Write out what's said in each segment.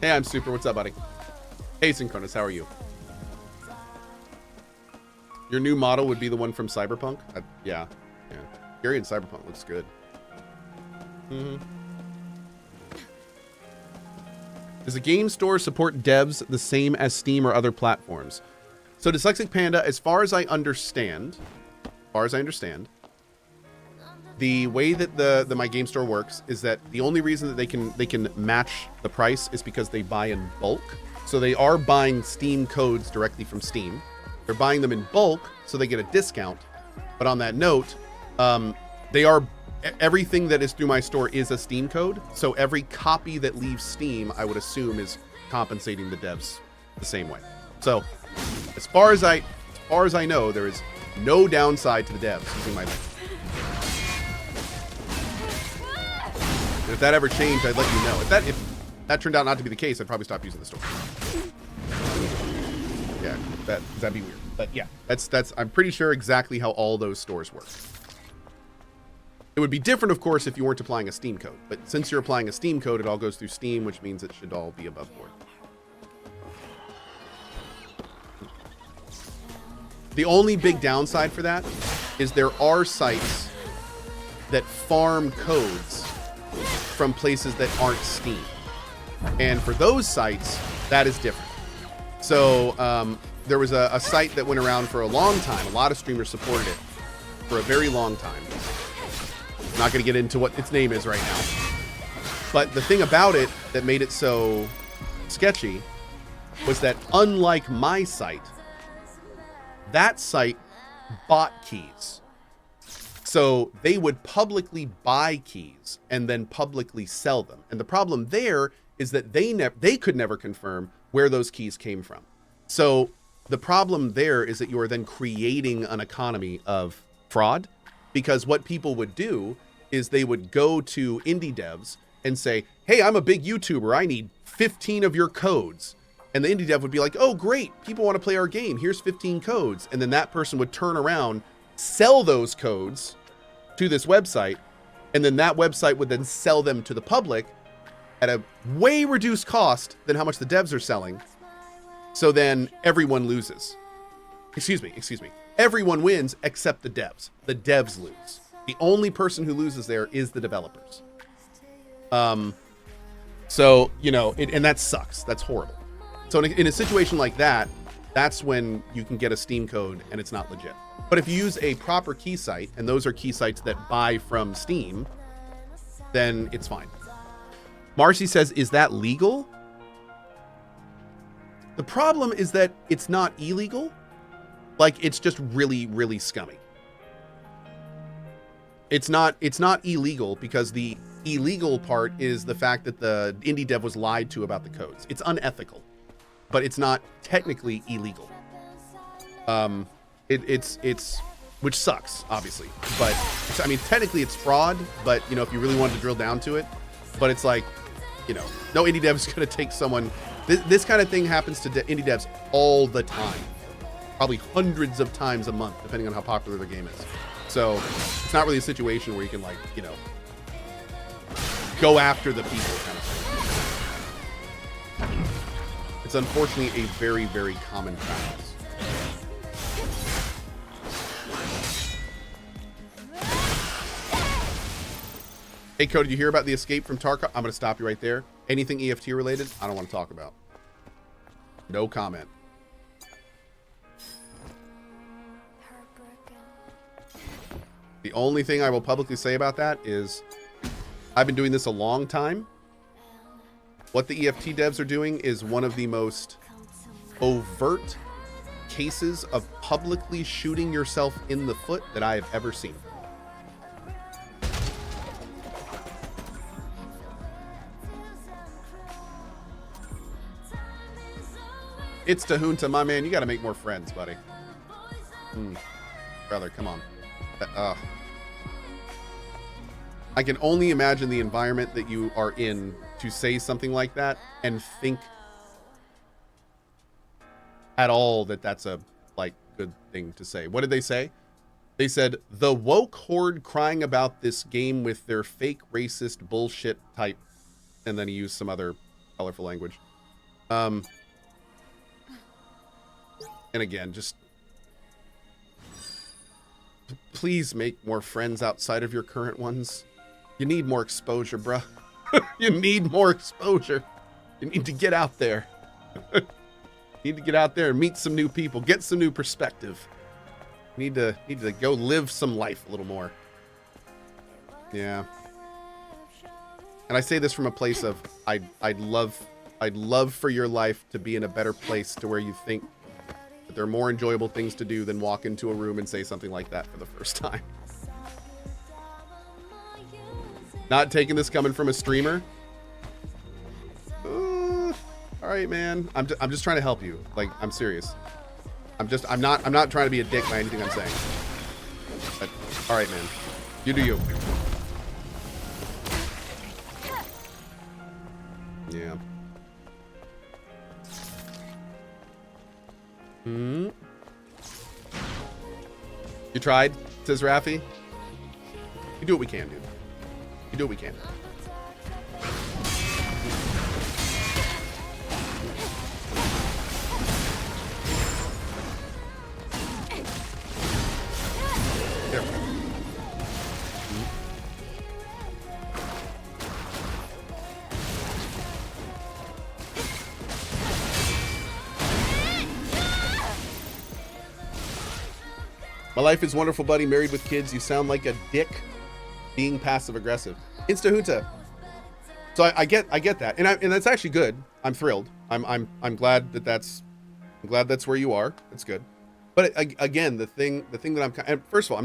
Hey, I'm Super. What's up, buddy? Hey, Synchronous. How are you? Your new model would be the one from Cyberpunk? Yeah. Gary in Cyberpunk looks good. Does a game store support devs the same as Steam or other platforms? So Dyslexic Panda, as far as I understand, the way that the My Game Store works is that the only reason that they can match the price is because they buy in bulk. So they are buying Steam codes directly from Steam. They're buying them in bulk, so they get a discount. But on that note, everything that is through my store is a Steam code. So every copy that leaves Steam, I would assume, is compensating the devs the same way. So as far as I know, there is no downside to the devs using my link. And if that ever changed, I'd let you know. If that turned out not to be the case, I'd probably stop using the store. Yeah, that'd be weird. But yeah, that's I'm pretty sure exactly how all those stores work. It would be different, of course, if you weren't applying a Steam code. But since you're applying a Steam code, it all goes through Steam, which means it should all be above board. The only big downside for that is there are sites that farm codes from places that aren't Steam. And for those sites, that is different. So there was a site that went around for a long time. A lot of streamers supported it for a very long time. I'm not going to get into what its name is right now. But the thing about it that made it so sketchy was that unlike my site, that site bought keys. So they would publicly buy keys and then publicly sell them. And the problem there is that they could never confirm where those keys came from. So the problem there is that you are then creating an economy of fraud, because what people would do is they would go to indie devs and say, hey, I'm a big YouTuber. I need 15 of your codes. And the indie dev would be like, oh, great. People want to play our game. Here's 15 codes. And then that person would turn around, sell those codes to this website. And then that website would then sell them to the public at a way reduced cost than how much the devs are selling. So then everyone loses. Excuse me. Everyone wins except the devs. The devs lose. The only person who loses there is the developers. So, and that sucks. That's horrible. So in a situation like that, that's when you can get a Steam code and it's not legit. But if you use a proper key site, and those are key sites that buy from Steam, then it's fine. Marcy says, is that legal? The problem is that it's not illegal. Like, it's just really, really scummy. It's not illegal because the illegal part is the fact that the indie dev was lied to about the codes. It's unethical, but it's not technically illegal. It's which sucks, obviously. But I mean, technically it's fraud, but if you really wanted to drill down to it, but it's like, no indie dev is going to take someone. This kind of thing happens to indie devs all the time, probably hundreds of times a month, depending on how popular the game is. So it's not really a situation where you can go after the people kind of thing. It's unfortunately a very, very common practice. Hey, Cody, did you hear about the escape from Tarkov? I'm going to stop you right there. Anything EFT related, I don't want to talk about. No comment. The only thing I will publicly say about that is I've been doing this a long time. What the EFT devs are doing is one of the most overt cases of publicly shooting yourself in the foot that I have ever seen. It's Tahunta, my man. You got to make more friends, buddy. Brother, come on. I can only imagine the environment that you are in to say something like that and think at all that that's a good thing to say. What did they say? They said the woke horde crying about this game with their fake racist bullshit type, and then he used some other colorful language. And again, just please make more friends outside of your current ones. You need more exposure, bruh. You need more exposure. You need to get out there. You need to get out there and meet some new people, get some new perspective. You need to go live some life a little more. Yeah. And I say this from a place of I'd love for your life to be in a better place to where you think that there are more enjoyable things to do than walk into a room and say something like that for the first time. Not taking this coming from a streamer. All right, man. I'm just trying to help you. Like, I'm serious. I'm not trying to be a dick by anything I'm saying. But, all right, man. You do you. Yeah. You tried, says Rafi. You do what we can, dude. You do what we can. There. My life is wonderful, buddy. Married with kids. You sound like a dick being passive aggressive. Instahunta. So I get that. And that's actually good. I'm thrilled. I'm glad that's where you are. That's good. But again, the thing that and first of all,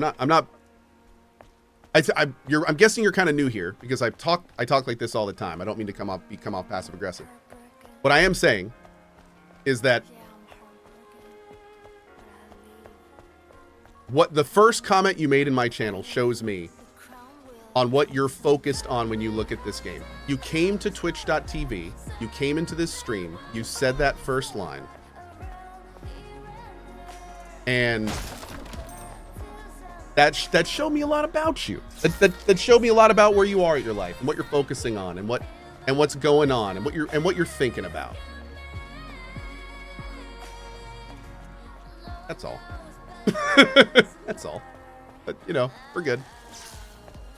I'm guessing you're kind of new here because I talk like this all the time. I don't mean to come off passive aggressive. What I am saying is that what the first comment you made in my channel shows me on what you're focused on when you look at this game. You came to twitch.tv, you came into this stream, you said that first line, and that showed me a lot about you. That showed me a lot about where you are at your life and what you're focusing on and what's going on and what you're thinking about. That's all. That's all. But you know, we're good.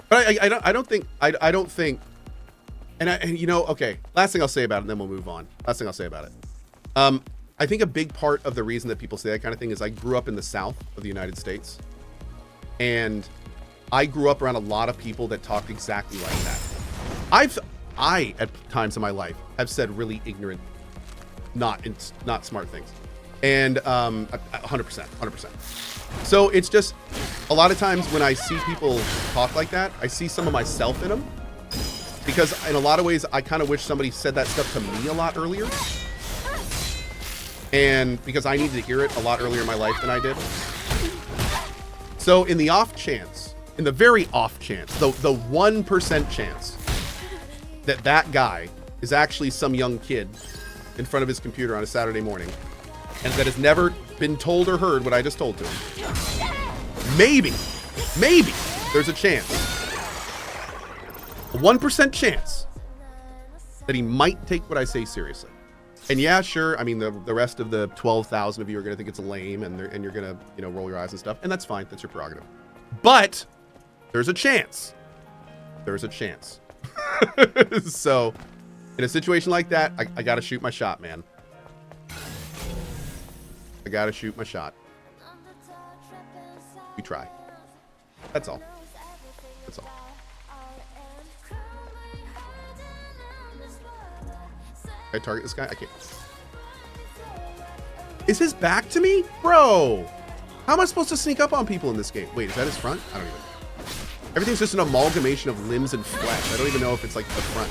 But I don't think and you know, okay, last thing I'll say about it and then we'll move on. Last thing I'll say about it. I think a big part of the reason that people say that kind of thing is I grew up in the South of the United States. And I grew up around a lot of people that talked exactly like that. I at times in my life have said really ignorant, not smart things. And 100%. So it's just a lot of times when I see people talk like that, I see some of myself in them, because in a lot of ways I kind of wish somebody said that stuff to me a lot earlier, and because I needed to hear it a lot earlier in my life than I did. So in the off chance, in the very off chance, the 1% chance that guy is actually some young kid in front of his computer on a Saturday morning and that has never been told or heard what I just told to him, maybe there's a chance, a 1% chance that he might take what I say seriously. And yeah, sure, I mean, the rest of the 12,000 of you are going to think it's lame and you're going to, you know, roll your eyes and stuff, and that's fine. That's your prerogative. But there's a chance. There's a chance. So in a situation like that, I got to shoot my shot, man. I got to shoot my shot. We try. That's all. That's all. Can I target this guy? I can't. Is his back to me? Bro, how am I supposed to sneak up on people in this game? Wait, is that his front? I don't even know. Everything's just an amalgamation of limbs and flesh. I don't even know if it's like the front.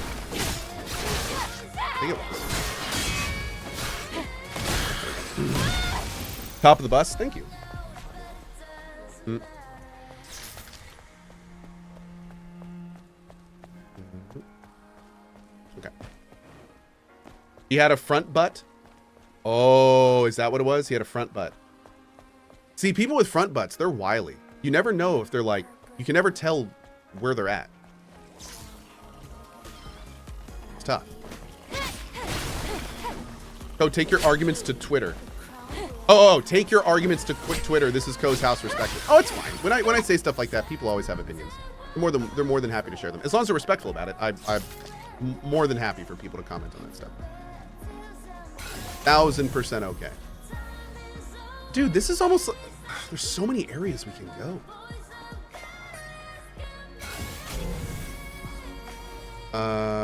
I think it was. Top of the bus? Thank you. Okay. He had a front butt. Oh, is that what it was? He had a front butt. See, people with front butts, they're wily. You never know if they're like, you can never tell where they're at. It's tough. Cohh, take your arguments to Twitter. Oh, take your arguments to Twitter. This is Cohh's house, respected. Oh, it's fine. When I say stuff like that, people always have opinions. They're more than happy to share them. As long as they're respectful about it, I'm more than happy for people to comment on that stuff. 1000% okay. Dude, this is almost... There's so many areas we can go.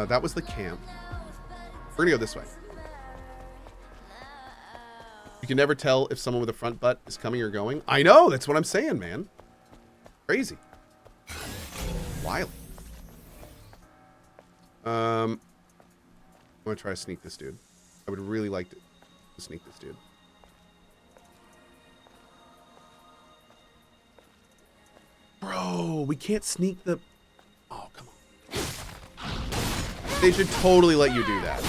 That was the camp. We're gonna go this way. You can never tell if someone with a front butt is coming or going. I know, that's what I'm saying, man. Crazy. Wild. I'm gonna try to sneak this dude. I would really like to sneak this dude. Bro, we can't sneak the... Oh, come on. They should totally let you do that.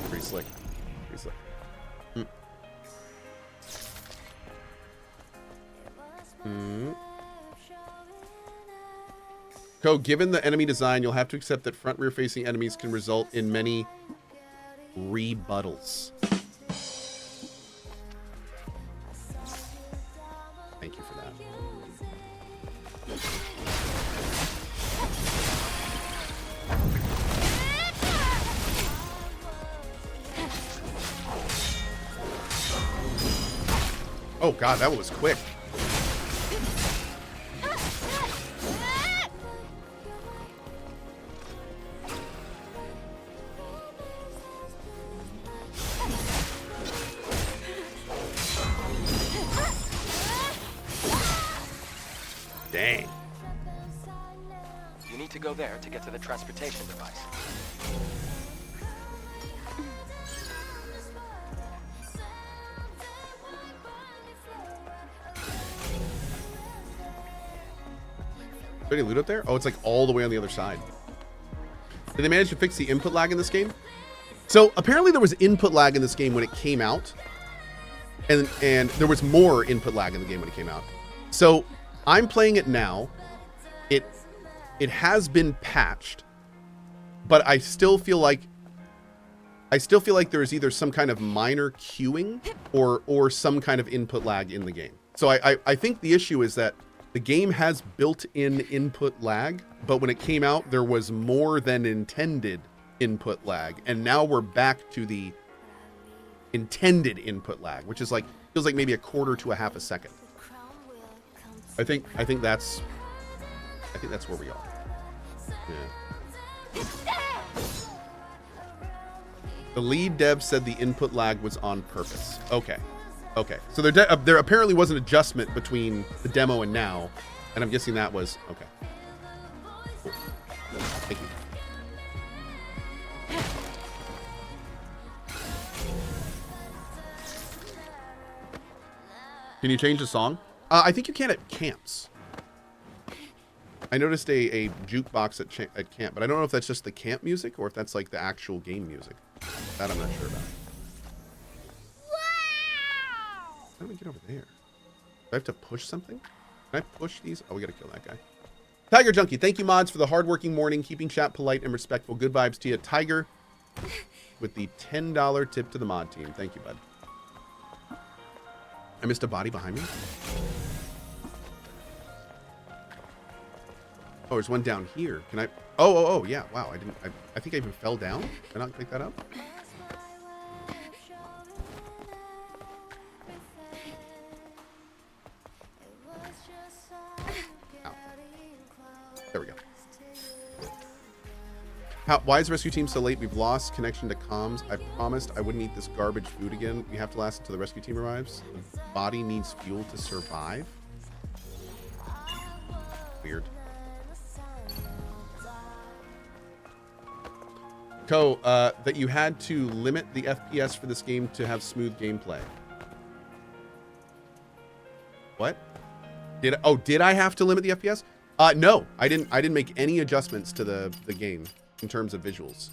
Pretty slick. Pretty slick. Cohh, given the enemy design, you'll have to accept that front rear facing enemies can result in many rebuttals. Thank you for that. Oh god, that one was quick. Dang. You need to go there to get to the transportation device. Is there any loot up there? Oh, it's like all the way on the other side. Did they manage to fix the input lag in this game? So apparently there was input lag in this game when it came out. And there was more input lag in the game when it came out. So I'm playing it now. It has been patched, but I still feel like there is either some kind of minor queuing or some kind of input lag in the game. So I think the issue is that the game has built-in input lag, but when it came out, there was more than intended input lag, and now we're back to the intended input lag, which is like feels like maybe a quarter to a half a second. I think that's where we are. Yeah. The lead dev said the input lag was on purpose. Okay. So there apparently was an adjustment between the demo and now, and I'm guessing that was okay. Cool. Thank you. Can you change the song? I think you can at camps. I noticed a jukebox at camp, but I don't know if that's just the camp music or if that's like the actual game music. That I'm not sure about. How do we get over there? Do I have to push something? Can I push these? Oh, we gotta kill that guy. Tiger Junkie, thank you, mods, for the hardworking morning, keeping chat polite and respectful. Good vibes to you. Tiger with the $10 tip to the mod team. Thank you, bud. I missed a body behind me. Oh, there's one down here. Can I? Oh, yeah. Wow, I think I even fell down. Can I not pick that up? Ow. There we go. Why is the rescue team so late? We've lost connection to comms. I promised I wouldn't eat this garbage food again. We have to last until the rescue team arrives. The body needs fuel to survive. Weird. Cohh, that you had to limit the FPS for this game to have smooth gameplay. What? Did I have to limit the FPS? No, I didn't make any adjustments to the game in terms of visuals.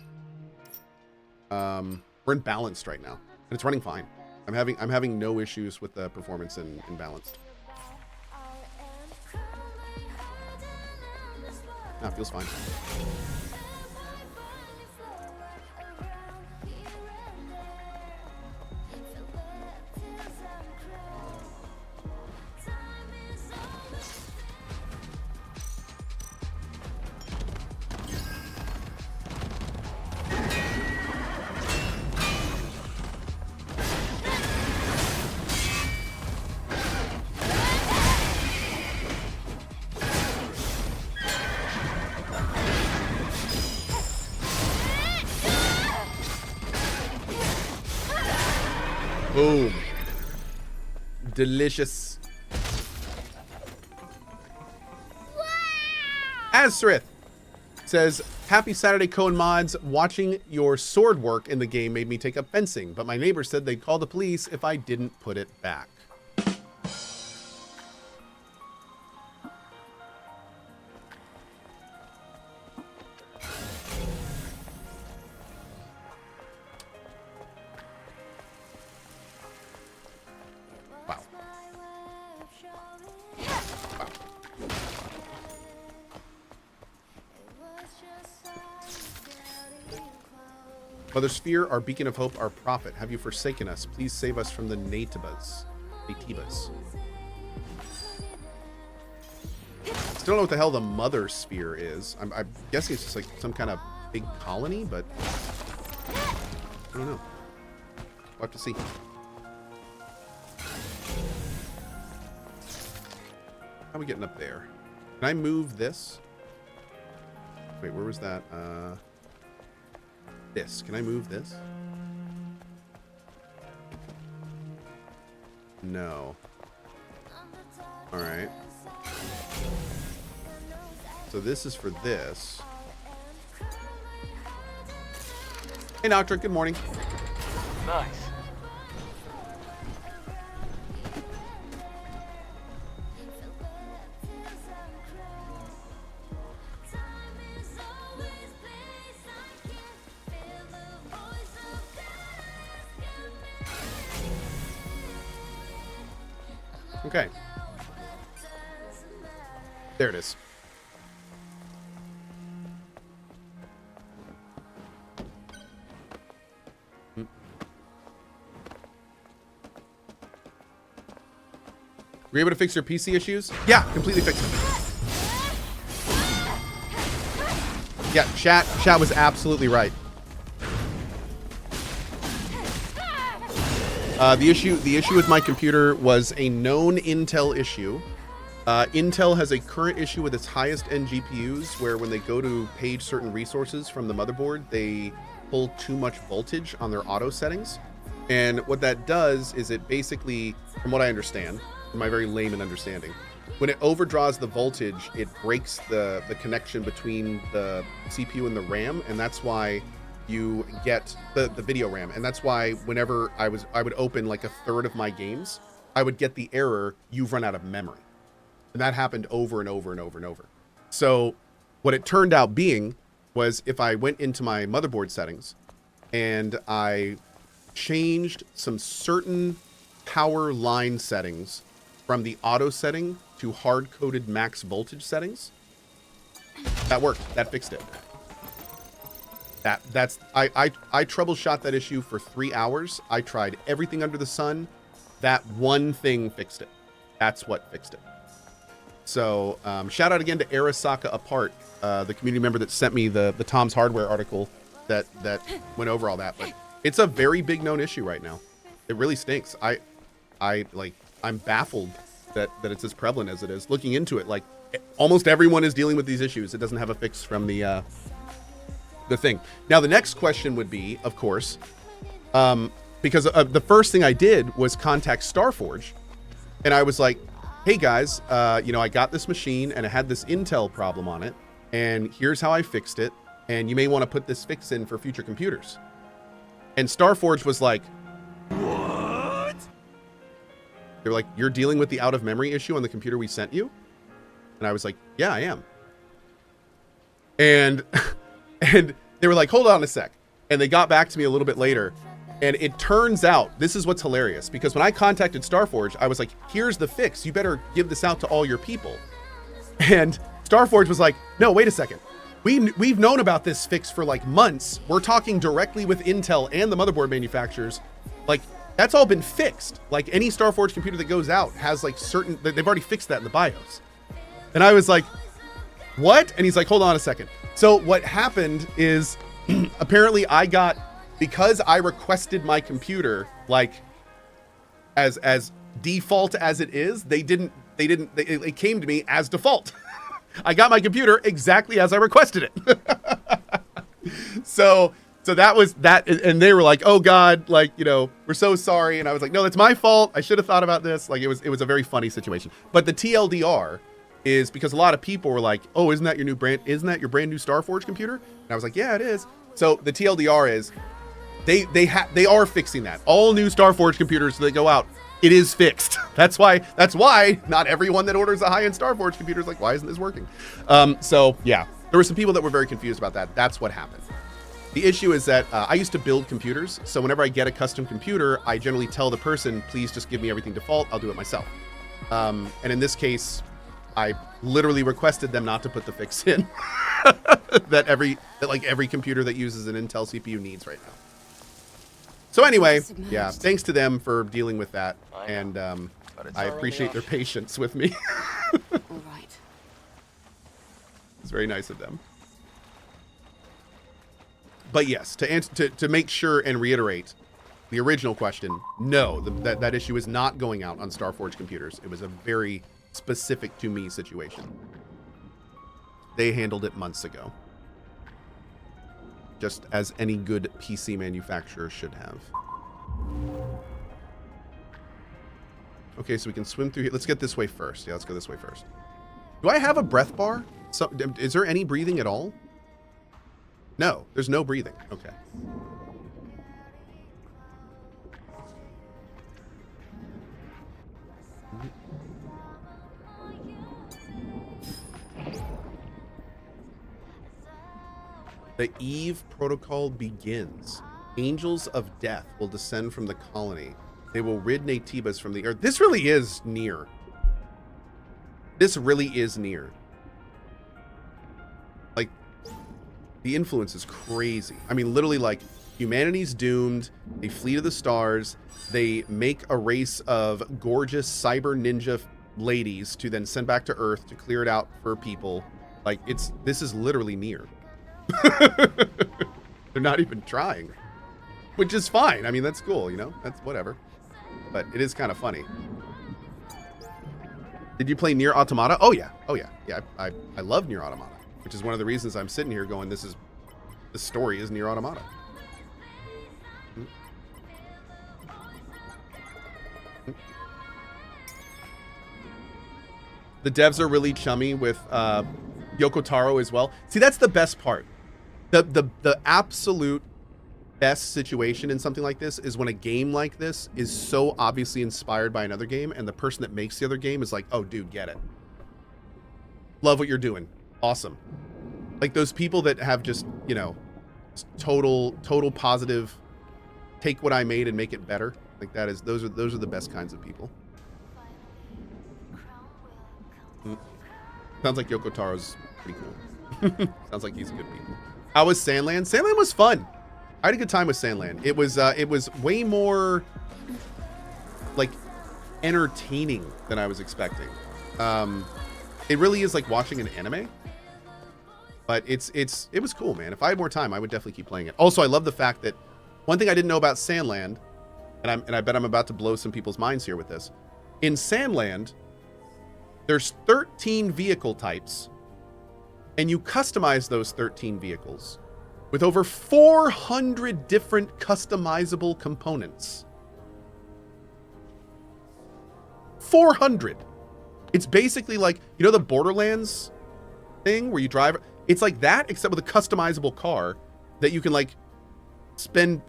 We're in balanced right now, and it's running fine. I'm having no issues with the performance in balanced. Nah, feels fine. Boom. Delicious. Azrith says, happy Saturday, Cohh and mods. Watching your sword work in the game made me take up fencing, but my neighbor said they'd call the police if I didn't put it back. Mother Sphere, our beacon of hope, our prophet, have you forsaken us? Please save us from the Nativas. Still don't know what the hell the Mother Sphere is. I'm guessing it's just like some kind of big colony, but I don't know. We'll have to see. How are we getting up there? Can I move this? Wait, where was that? This. Can I move this? No. All right. So this is for this. Hey, Noctra, good morning. Nice. Okay. There it is. Were you able to fix your PC issues? Yeah, completely fixed them. Yeah, chat was absolutely right. The issue with my computer was a known Intel issue. Intel has a current issue with its highest end GPUs where when they go to page certain resources from the motherboard, they pull too much voltage on their auto settings. And what that does is it basically, from what I understand, from my very layman understanding, when it overdraws the voltage, it breaks the connection between the CPU and the RAM, and that's why you get the video RAM. And that's why whenever I would open like a third of my games, I would get the error, you've run out of memory. And that happened over and over and over and over. So what it turned out being was if I went into my motherboard settings and I changed some certain power line settings from the auto setting to hard-coded max voltage settings, that worked. That fixed it. I troubleshot that issue for 3 hours. I tried everything under the sun. That one thing fixed it. That's what fixed it. So shout out again to Arasaka Apart, the community member that sent me the Tom's Hardware article that went over all that. But it's a very big known issue right now. It really stinks. I'm baffled that it's as prevalent as it is. Looking into it, like almost everyone is dealing with these issues. It doesn't have a fix from the thing. Now the next question would be, of course, because the first thing I did was contact Starforge, and I was like, hey guys, I got this machine and it had this Intel problem on it, and here's how I fixed it, and you may want to put this fix in for future computers. And Starforge was like, what? They were like, you're dealing with the out of memory issue on the computer we sent you? And I was like, yeah, I am. And they were like, hold on a sec. And they got back to me a little bit later. And it turns out, this is what's hilarious, because when I contacted Starforge, I was like, here's the fix. You better give this out to all your people. And Starforge was like, no, wait a second. We've known about this fix for like months. We're talking directly with Intel and the motherboard manufacturers. Like, that's all been fixed. Like, any Starforge computer that goes out has like certain, they've already fixed that in the BIOS. And I was like, what? And he's like, hold on a second. So what happened is apparently I got, because I requested my computer, like as default as it is, it came to me as default. I got my computer exactly as I requested it. So that was that. And they were like, oh God, like, you know, we're so sorry. And I was like, no, that's my fault. I should have thought about this. Like, it was a very funny situation. But the TLDR is because a lot of people were like, oh, isn't that your brand new Starforge computer? And I was like, yeah, it is. So the TLDR is they are fixing that. All new Starforge computers that go out, it is fixed. That's why not everyone that orders a high-end Starforge computer is like, why isn't this working? So yeah, there were some people that were very confused about that. That's what happened. The issue is that I used to build computers. So whenever I get a custom computer, I generally tell the person, please just give me everything default. I'll do it myself. And in this case, I literally requested them not to put the fix in that every computer that uses an Intel CPU needs right now. So anyway, yeah, thanks to them for dealing with that, and I appreciate their patience with me. All right. It's very nice of them. But yes, to make sure and reiterate the original question, no, that issue is not going out on Starforge computers. It was a very specific to me situation. They handled it months ago, just as any good PC manufacturer should have. Okay, so we can swim through here. Let's get this way first. Yeah, let's go this way first. Do I have a breath bar? So, is there any breathing at all? No, there's no breathing. Okay. The Eve protocol begins. Angels of death will descend from the colony. They will rid Natibas from the earth. This really is near. This really is near. Like, the influence is crazy. I mean, literally, like, humanity's doomed. They flee to the stars. They make a race of gorgeous cyber ninja ladies to then send back to Earth to clear it out for people. Like, this is literally near. They're not even trying, which is fine. I mean, that's cool, you know, that's whatever, but it is kind of funny. Did you play Nier Automata? Oh yeah, I love Nier Automata, which is one of the reasons I'm sitting here going, the story is Nier Automata. The devs are really chummy with Yoko Taro as well. See, that's the best part. The absolute best situation in something like this is when a game like this is so obviously inspired by another game, and the person that makes the other game is like, oh dude, get it. Love what you're doing. Awesome. Like those people that have just, you know, total positive, take what I made and make it better. Like that is, those are the best kinds of people. Sounds like Yoko Taro's pretty cool. Sounds like he's good people. How was Sandland? Sandland was fun. I had a good time with Sandland. It was way more like entertaining than I was expecting. It really is like watching an anime. But it was cool, man. If I had more time, I would definitely keep playing it. Also, I love the fact that one thing I didn't know about Sandland, and I bet I'm about to blow some people's minds here with this. In Sandland, there's 13 vehicle types, and you customize those 13 vehicles with over 400 different customizable components. 400. It's basically like, you know, the Borderlands thing where you drive. It's like that, except with a customizable car that you can like spend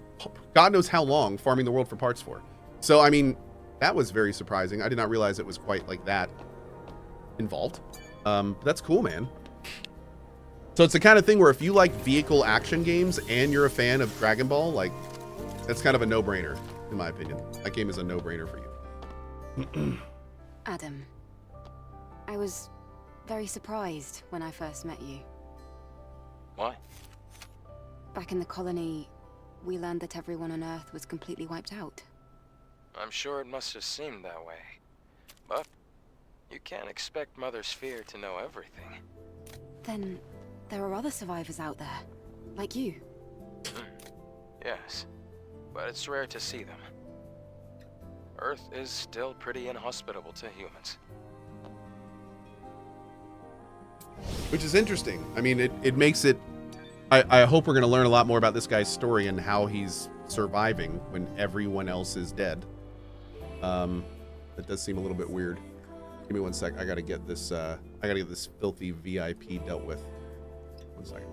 God knows how long farming the world for parts for. So, I mean, that was very surprising. I did not realize it was quite like that involved. That's cool, man. So it's the kind of thing where if you like vehicle action games and you're a fan of Dragon Ball, like that's kind of a no-brainer, in my opinion. That game is a no-brainer for you. Adam, I was very surprised when I first met you. Why? Back in the colony, we learned that everyone on Earth was completely wiped out. I'm sure it must have seemed that way. But you can't expect Mother Sphere to know everything. Then there are other survivors out there, like you. Yes, but it's rare to see them. Earth is still pretty inhospitable to humans. Which is interesting. I mean, it makes it... I hope we're going to learn a lot more about this guy's story and how he's surviving when everyone else is dead. That does seem a little bit weird. Give me 1 sec. I gotta get this filthy VIP dealt with. 1 second.